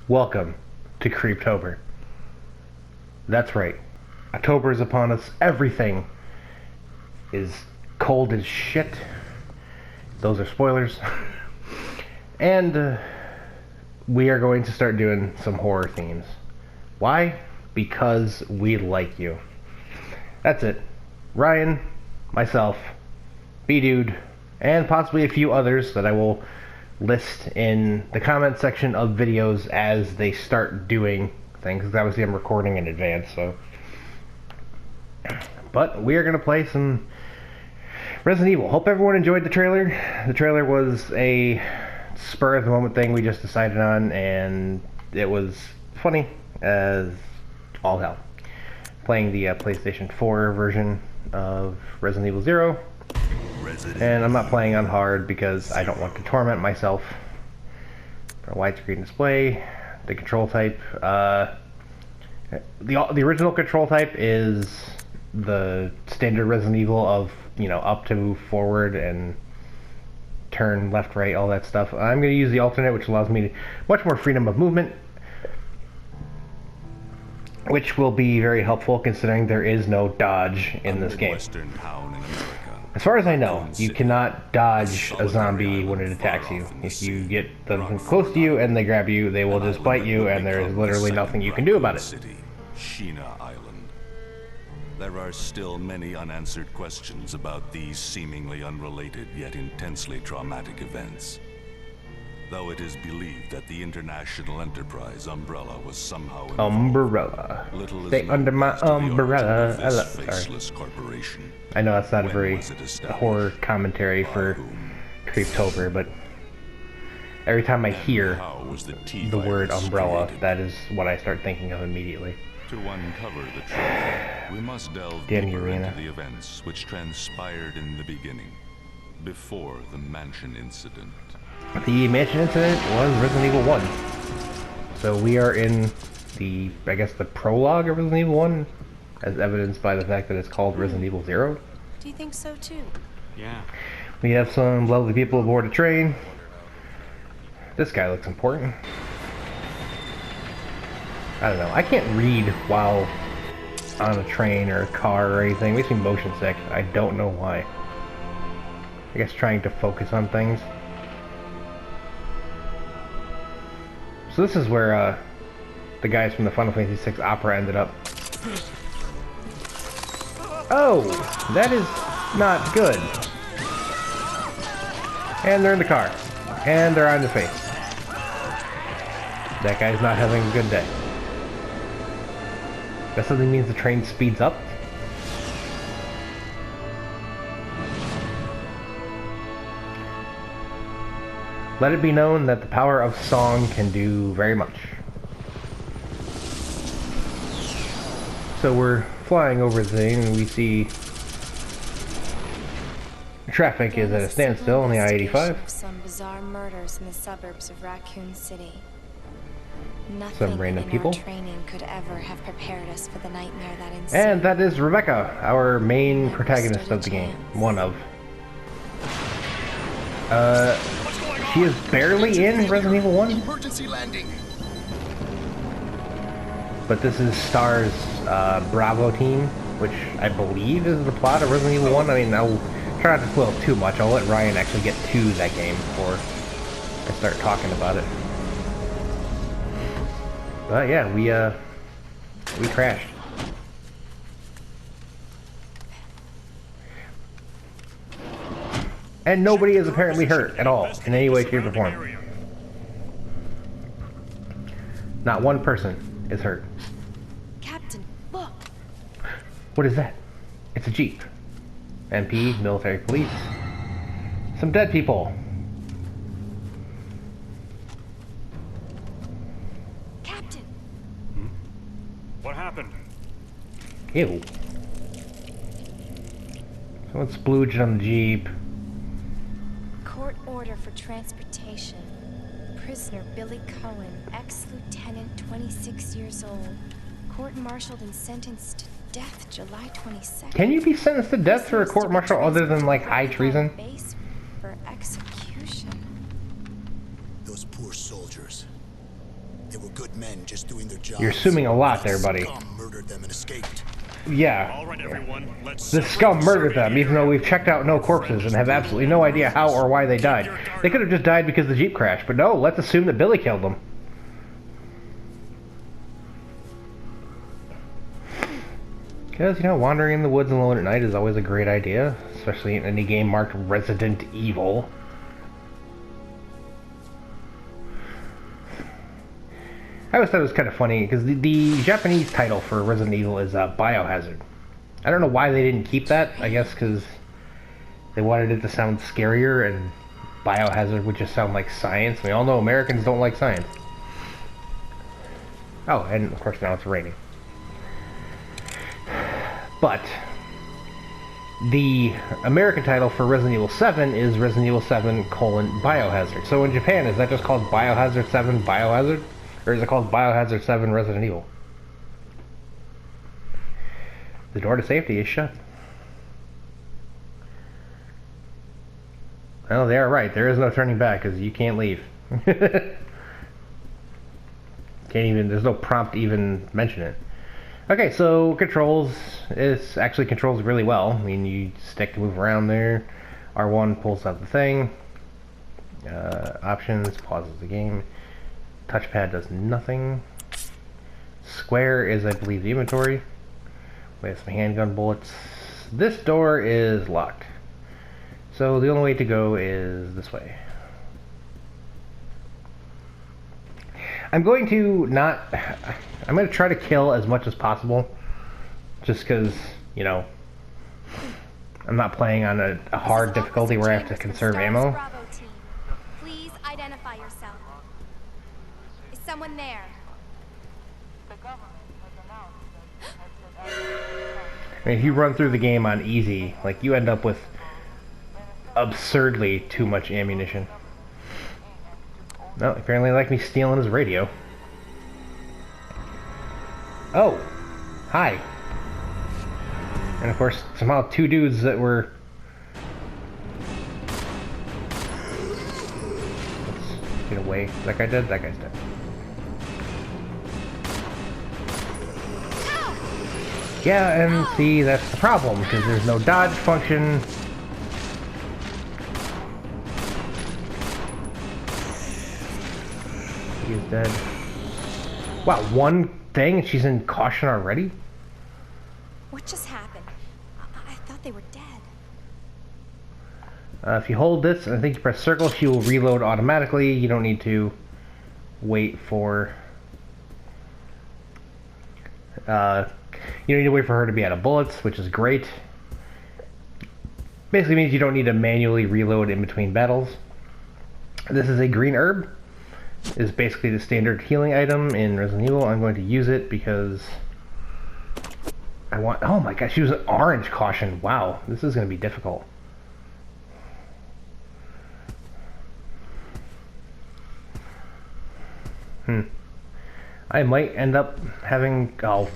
Welcome to Creeptober. That's right. October is upon us. Everything is cold as shit. Those are spoilers. And we are going to start doing some horror themes. Why? Because we like you. That's it. Ryan, myself, Bdude, and possibly a few others that I will list in the comment section of videos as they start doing things, because obviously I'm recording in advance, so. But we are going to play some Resident Evil. Hope everyone enjoyed the trailer. The trailer was a spur-of-the-moment thing we just decided on, and it was funny as all hell. Playing the PlayStation 4 version of Resident Evil 0. And I'm not playing on hard because I don't want to torment myself. For a widescreen display, the control type, the original control type is the standard Resident Evil of, you know, up to forward and turn left, right, all that stuff. I'm going to use the alternate, which allows me much more freedom of movement, which will be very helpful considering there is no dodge in this game. As far as I know, you cannot dodge a zombie when it attacks you. If you get them close to you and they grab you, they will just bite you, and there is literally nothing you can do about it. There are still many unanswered questions about these seemingly unrelated yet intensely traumatic events. Though it is believed that the international enterprise umbrella was somehow involved, umbrella. Stay under my umbrella. Faceless corporation. I know that's not a very horror commentary for Creeptober, but every time I hear the word umbrella, that is what I start thinking of immediately. To uncover the truth, we must delve deeper into the events which transpired in the beginning, before the mansion incident. The mansion incident was Resident Evil 1. So we are in the, I guess, the prologue of Resident Evil 1, as evidenced by the fact that it's called Resident Evil 0. Do you think so too? Yeah. We have some lovely people aboard a train. This guy looks important. I don't know. I can't read while on a train or a car or anything. It makes me motion sick. I don't know why. I guess trying to focus on things. So this is where the guys from the Final Fantasy VI Opera ended up. Oh, that is not good. And they're in the car. And they're on their face. That guy's not having a good day. That something means the train speeds up? Let it be known that the power of song can do very much. So we're flying over the thing and we see traffic is at a standstill on the I-85. Some bizarre murders in the suburbs of Racoon City. Some random people. Training could ever have prepared us for the nightmare that ensued. And that is Rebecca, our main protagonist of the game. One of. She is barely in Resident Evil 1. Emergency landing. But this is Star's Bravo team, which I believe is the plot of Resident Evil 1. I mean, I'll try not to spoil too much. I'll let Ryan actually get to that game before I start talking about it. But yeah, we crashed. And nobody is apparently hurt at all, in any way, shape, or form. Not one person is hurt. Captain, look! What is that? It's a jeep. MP, military police. Some dead people. Captain! What happened? Ew. Someone splooged on the jeep. Court order for transportation. Prisoner Billy Cohen, ex-lieutenant, 26 years old. Court-martialed and sentenced to death July 22nd. Can you be sentenced to death for a court-martial other than, like, high treason? Base for execution. Those poor soldiers. They were good men just doing their jobs. You're assuming a lot there, buddy. Scum murdered them and escaped. Yeah. All right, everyone. Let's The scum murdered them, even though we've checked out no corpses and have absolutely no idea how or why they died. They could have just died because the Jeep crashed, but no, let's assume that Billy killed them. Because, you know, wandering in the woods alone at night is always a great idea, especially in any game marked Resident Evil. I always thought it was kind of funny, because the Japanese title for Resident Evil is Biohazard. I don't know why they didn't keep that. I guess because they wanted it to sound scarier, and Biohazard would just sound like science. We all know Americans don't like science. Oh, and of course now it's raining. But the American title for Resident Evil 7 is Resident Evil 7: Biohazard. So in Japan, is that just called Biohazard 7 Biohazard? Or is it called Biohazard 7 Resident Evil? The door to safety is shut. Well, they are right. There is no turning back, because you can't leave. Can't even, there's no prompt to even mention it. Okay, so controls, it actually controls really well. I mean, you stick to move around there. R1 pulls out the thing. Options, pauses the game. Touchpad does nothing. Square is, I believe, the inventory. We have some handgun bullets. This door is locked. So the only way to go is this way. I'm going to try to kill as much as possible. Just because, you know, I'm not playing on a hard difficulty where I have to conserve ammo. Bravo team. Please identify yourself. Is someone there? I mean, if you run through the game on easy, like, you end up with absurdly too much ammunition. No, apparently they like me stealing his radio. Oh, hi. And of course, somehow two dudes that were... Let's get away. That guy dead? That guy's dead. Yeah, and see, that's the problem, because there's no dodge function. He is dead. Wow, one thing and she's in caution already? What just happened? I thought they were dead. If you hold this, and I think you press circle, she will reload automatically. You don't need to wait for... you don't need to wait for her to be out of bullets, which is great. Basically means you don't need to manually reload in between battles. This is a green herb. It is basically the standard healing item in Resident Evil. I'm going to use it because I want... Oh my gosh, she was an orange caution. Wow, this is going to be difficult. I might end up having... Oh.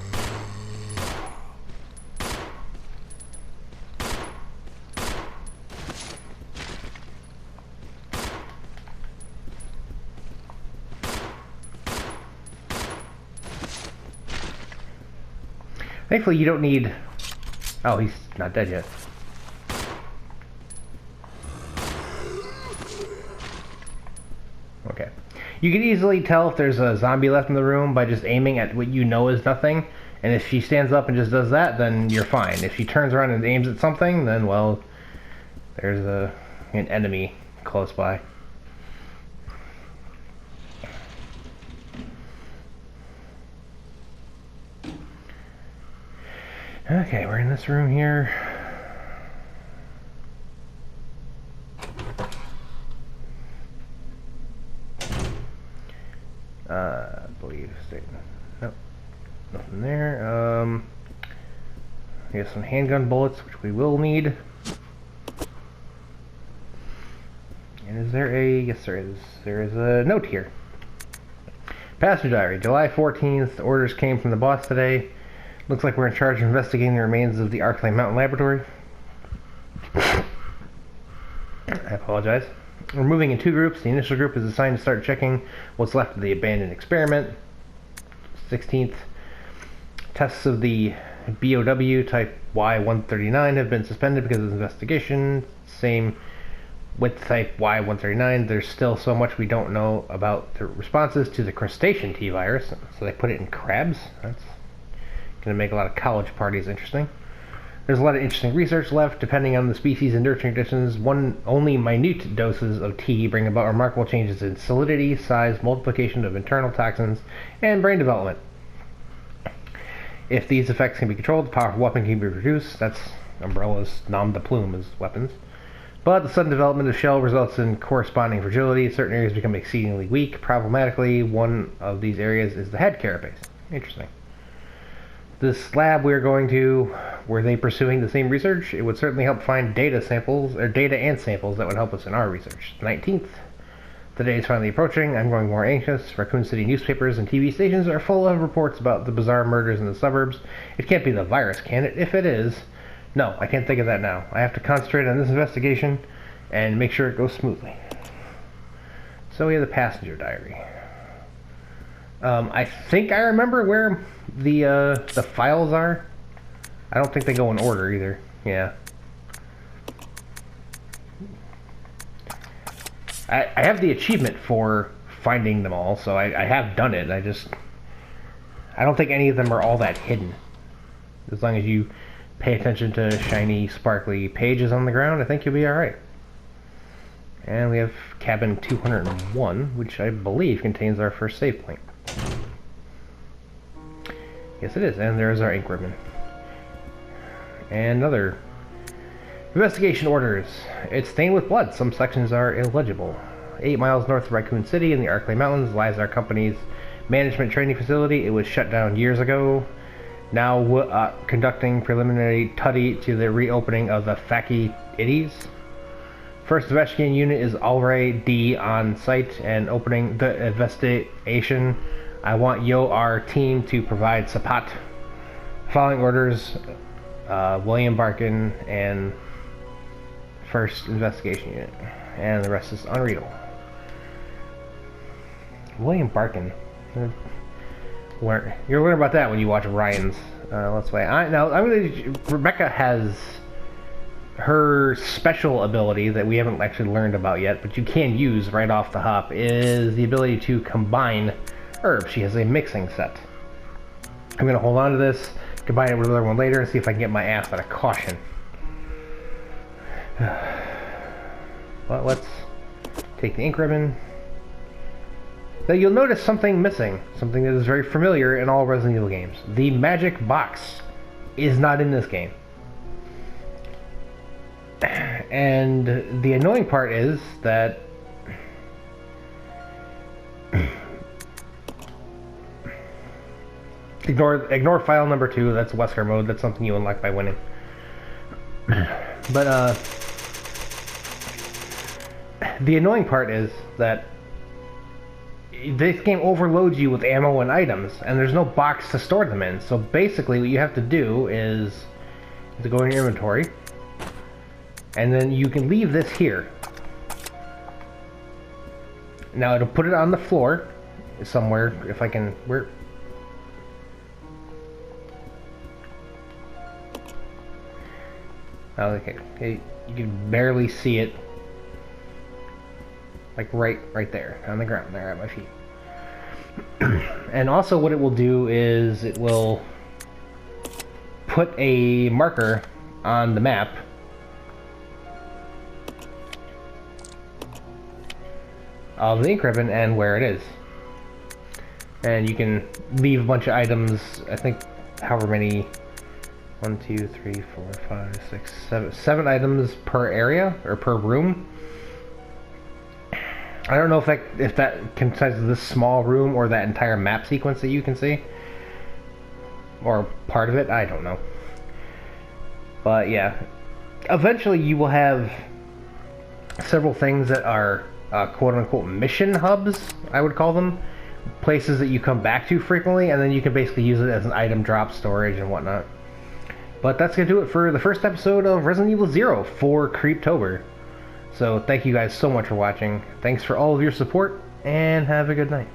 Thankfully, you don't need... Oh, he's not dead yet. Okay. You can easily tell if there's a zombie left in the room by just aiming at what you know is nothing. And if she stands up and just does that, then you're fine. If she turns around and aims at something, then, well, there's an enemy close by. Okay, we're in this room here. I believe. Nope. Nothing there. We have some handgun bullets, which we will need. And is there a... Yes, there is. There is a note here. Passenger diary. July 14th. Orders came from the boss today. Looks like we're in charge of investigating the remains of the Arclay Mountain Laboratory. I apologize. We're moving in 2 groups. The initial group is assigned to start checking what's left of the abandoned experiment. 16th. Tests of the BOW Type Y-139 have been suspended because of investigation. Same with Type Y-139. There's still so much we don't know about the responses to the crustacean T virus. So they put it in crabs. That's going to make a lot of college parties interesting. There's a lot of interesting research left. Depending on the species and nurturing conditions, only minute doses of T bring about remarkable changes in solidity, size, multiplication of internal toxins, and brain development. If these effects can be controlled, the powerful weapon can be produced. That's Umbrella's nom de plume as weapons. But the sudden development of shell results in corresponding fragility. Certain areas become exceedingly weak. Problematically, one of these areas is the head carapace. Interesting. This lab we're going to, were they pursuing the same research? It would certainly help find data and samples that would help us in our research. 19th. The day is finally approaching. I'm growing more anxious. Racoon City newspapers and TV stations are full of reports about the bizarre murders in the suburbs. It can't be the virus, can it? If it is, no, I can't think of that now. I have to concentrate on this investigation and make sure it goes smoothly. So we have the passenger diary. I think I remember where the files are. I don't think they go in order either. Yeah. I have the achievement for finding them all, so I have done it. I don't think any of them are all that hidden. As long as you pay attention to shiny, sparkly pages on the ground, I think you'll be alright. And we have cabin 201, which I believe contains our first save point. Yes, it is. And there's our ink ribbon. And another. Investigation orders. It's stained with blood. Some sections are illegible. 8 miles north of Racoon City in the Arklay Mountains lies our company's management training facility. It was shut down years ago. Now conducting preliminary study to the reopening of the Faki Iddies. First investigating unit is already on site and opening the investigation. I want our team to provide support. Following orders, William Barkin and First Investigation Unit. And the rest is unreadable. William Barkin. You'll learn about that when you watch Ryan's Let's Play. Rebecca has her special ability that we haven't actually learned about yet, but you can use right off the hop, is the ability to combine herbs. She has a mixing set. I'm going to hold on to this, combine it with another one later, and see if I can get my ass out of caution. Well, let's take the ink ribbon. Now you'll notice something missing, something that is very familiar in all Resident Evil games. The magic box is not in this game. And the annoying part is that ignore file number 2, that's Wesker mode, that's something you unlock by winning. But the annoying part is that this game overloads you with ammo and items, and there's no box to store them in. So basically what you have to do is to go in your inventory, and then you can leave this here. Now it'll put it on the floor somewhere, if I can... Where? Oh, okay. You can barely see it. Like right there, on the ground, there at my feet. And also what it will do is it will put a marker on the map of the ink ribbon and where it is. And you can leave a bunch of items, I think however many, 1, 2, 3, 4, 5, 6, 7 items per area, or per room. I don't know if that comprises this small room or that entire map sequence that you can see. Or part of it, I don't know. But yeah, eventually you will have several things that are quote-unquote mission hubs, I would call them. Places that you come back to frequently, and then you can basically use it as an item drop, storage, and whatnot. But that's going to do it for the first episode of Resident Evil 0 for Creeptober. So thank you guys so much for watching. Thanks for all of your support, and have a good night.